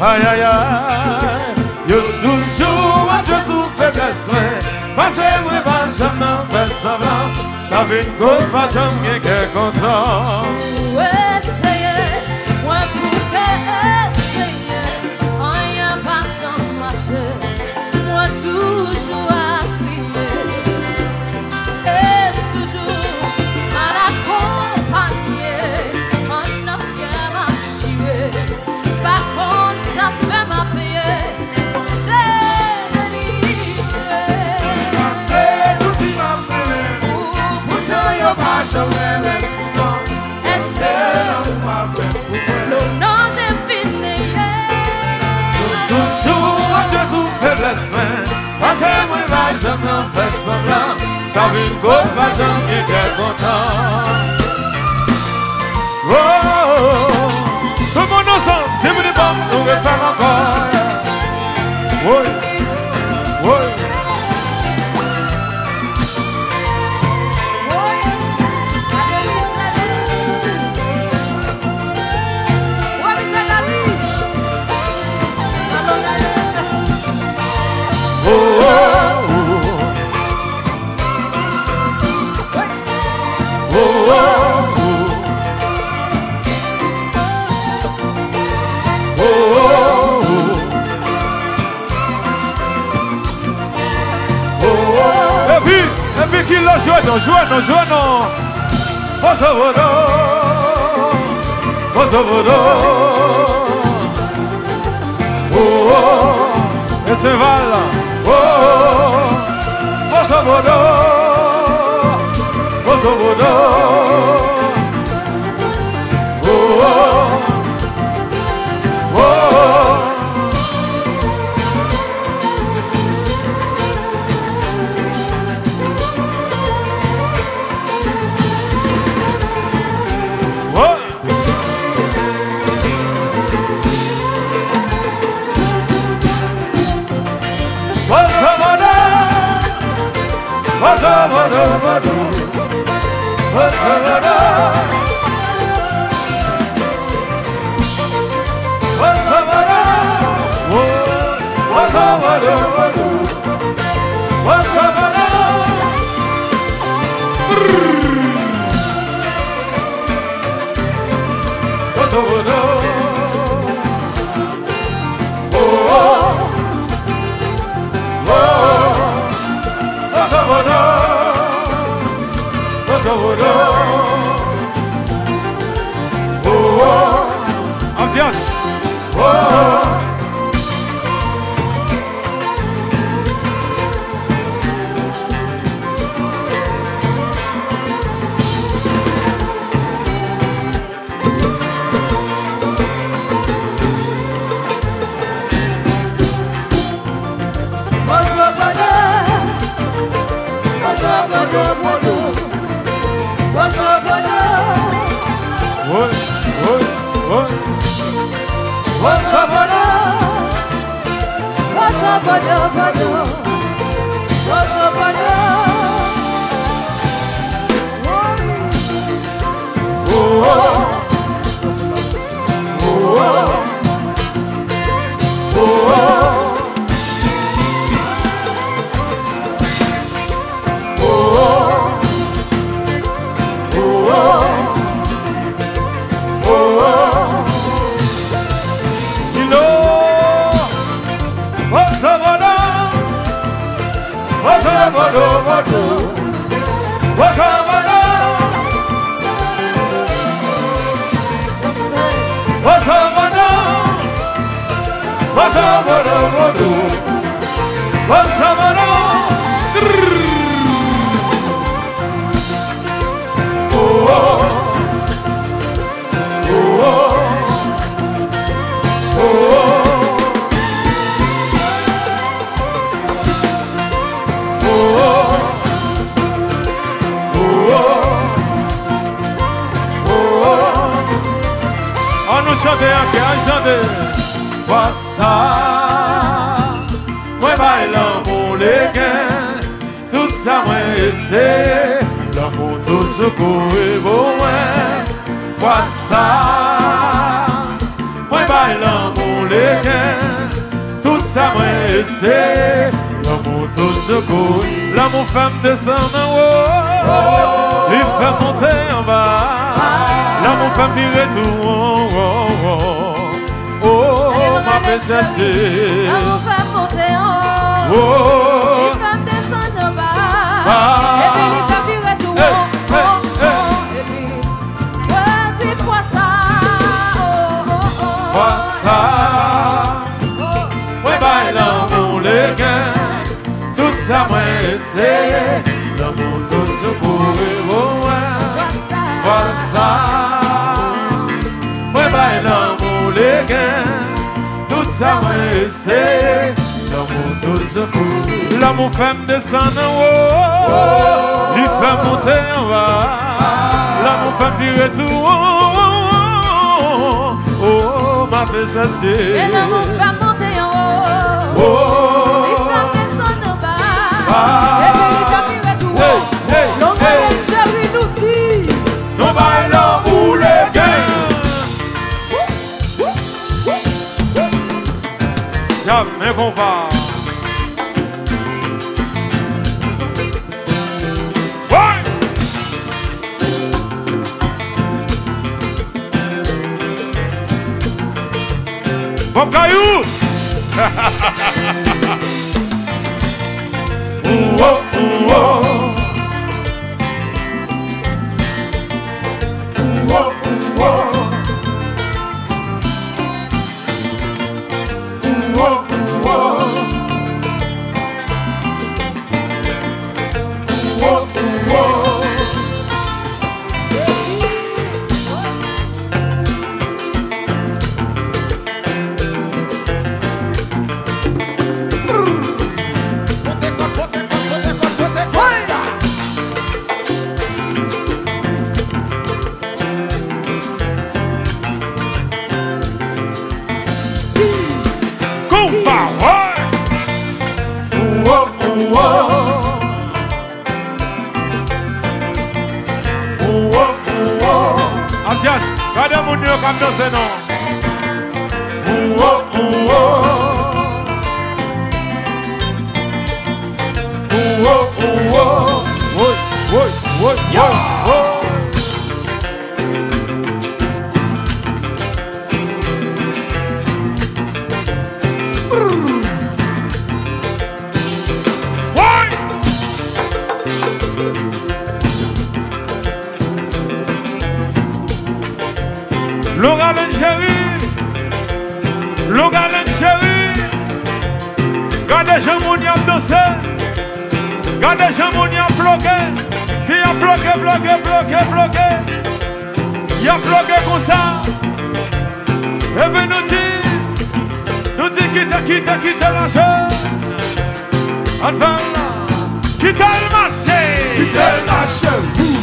Aïe aïe aïe, yo toujours à Dieu sous faiblesse. Passez-moi pas jamais faire semblant. Ça fait une cause pas jamais qu'elle content. Essayez, moi pour essayer, rien pas sans marcher. Moi toujours à crier, et toujours à l'accompagner. On n'a qu'à m'assurer. Par contre, ça fait ma payer. Mon Dieu délivré. C'est tout qui m'a mêlé. Pour toi, y'a pas jamais. Est-ce que le nom j'ai fini? Toujours à Dieu sous faiblesse. Passez-moi pas jamais faire semblant. Ça fait une cause pas jamais qu'elle content. Oh, tout le monde ensemble, c'est vous les bombes, nous le faire encore. Oui, oui. Oh, oh, oh. Oh, oh, oh. Oh, oh, oh. Et puis qui l'a joué, non. Kosovo, Kosovo. Oh, oh. Et c'est Val. Oh, Kosovo, Kosovo. Oh, oh, oh. Ambiance. L'amour tout ce qu'on est beau, moi ça, moi baille l'amour les gains. Tout ça moi c'est l'amour tout secours. L'amour femme descend en haut, il fait monter en bas. L'amour femme tire tout en haut. Oh, m'a fait chercher. L'amour femme monter en haut, Oh, les femmes descendent en bas. Et puis les femmes virent tout en haut. Et puis, ouais, dis-moi ça. vois ça. Ouais, bah, l'amour les gains. Tout ça, moi, c'est l'amour tout secours. Vois ça. Ouais, bah, l'amour les gains. Tout ça, moi, c'est l'amour tout secours. L'amour femme descend en haut, il fait monter en bas. L'amour femme tire tout en haut. Oh, m'a fait chercher. Et l'amour femme monter en haut, Oh, les femmes descendent en bas. Ah. Et puis les femmes virent tout en haut. Hey, Donc, hey. chérie nous dit. non, bah, l'amour les gains. Jamais qu'on va. Ouais. Bon caillou. Ouh, oh, ouh, oh. Ouh, oh, ouh, oh. Ouh, oh, ouh, oh. Ouh, oh, ouh, oh. Compa, ouais. Ouh, oh, ouh, oh. Ouh, oh, ouh, oh. Atias, regardez mon Dieu comme dans ce nom. Ouh, oh, ouh, oh. Ouh, oh, ouh, oh. Oui, oui, oui, oui, oui. Logan chéri, Logan chéri, gardez Jean-Mouni à danser, gardez Jean-Mouni à bloquer, si y a bloqué, bloqué, bloqué, bloqué, y a bloqué comme ça, et bien nous dit quitte la chose, enfin là, quitte le marché, les amis.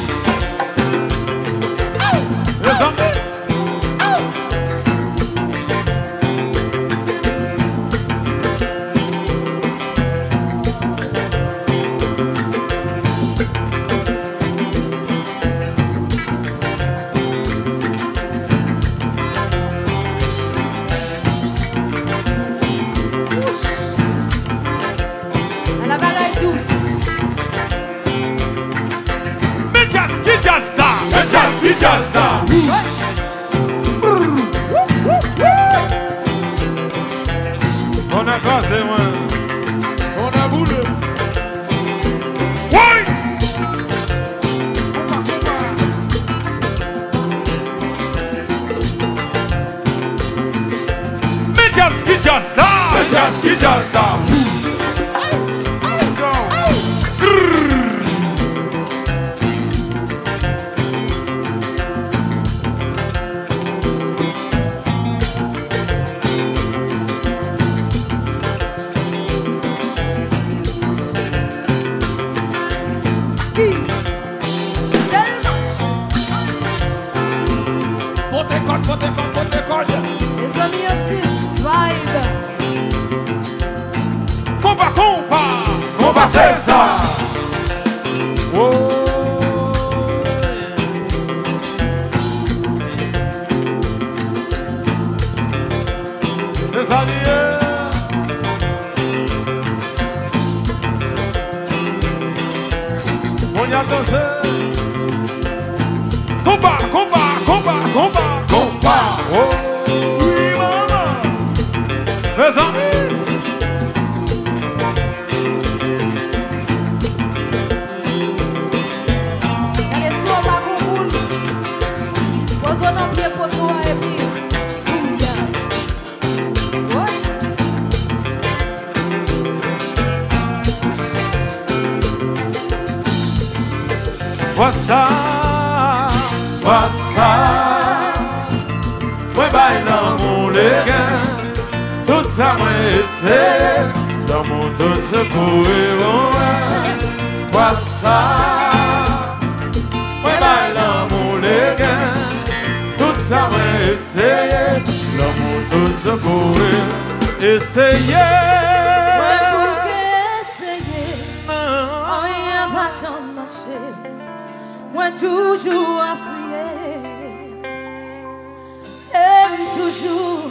La balaye douce. Kijasa. On a cassé, moi. On a boulé. Oui. Kijasa. Kijasa. Les amis anti vibe. Compa, c'est ça. Oh. C'est Rosalie. On y a dansé. Combat, combat, combat, combat, combat. Oh, oui, maman. Mes amis. Voici, voici, moi baille dans mon léguin, tout ça moi essaie, dans mon dos je pourrais loin. Voici, moi baille dans mon léguin, tout ça moi essaie, dans mon dos je pourrais essayer. Moi pour qu'essayer, rien va jamais marcher. Moi toujours à crier, et toujours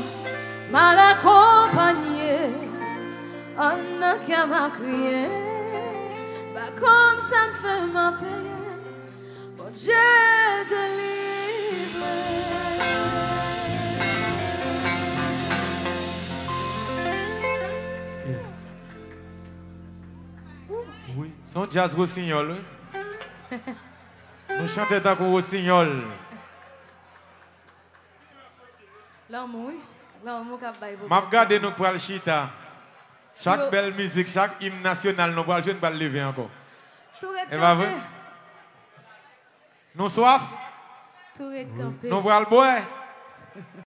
mal accompagné, on n'a qu'à m'a crier, bah comme ça me fait ma paix, bon Dieu délivre. Oui, son jazz rossignol. Nous chantons tant qu'on rossignol. L'amour qu'a baillé. M'a regardé nous pour le chita. Chaque belle musique, chaque hymne national, nous allons pas lever encore. Et va vrai? Nous soif? Tout est campé. Nous allons boire.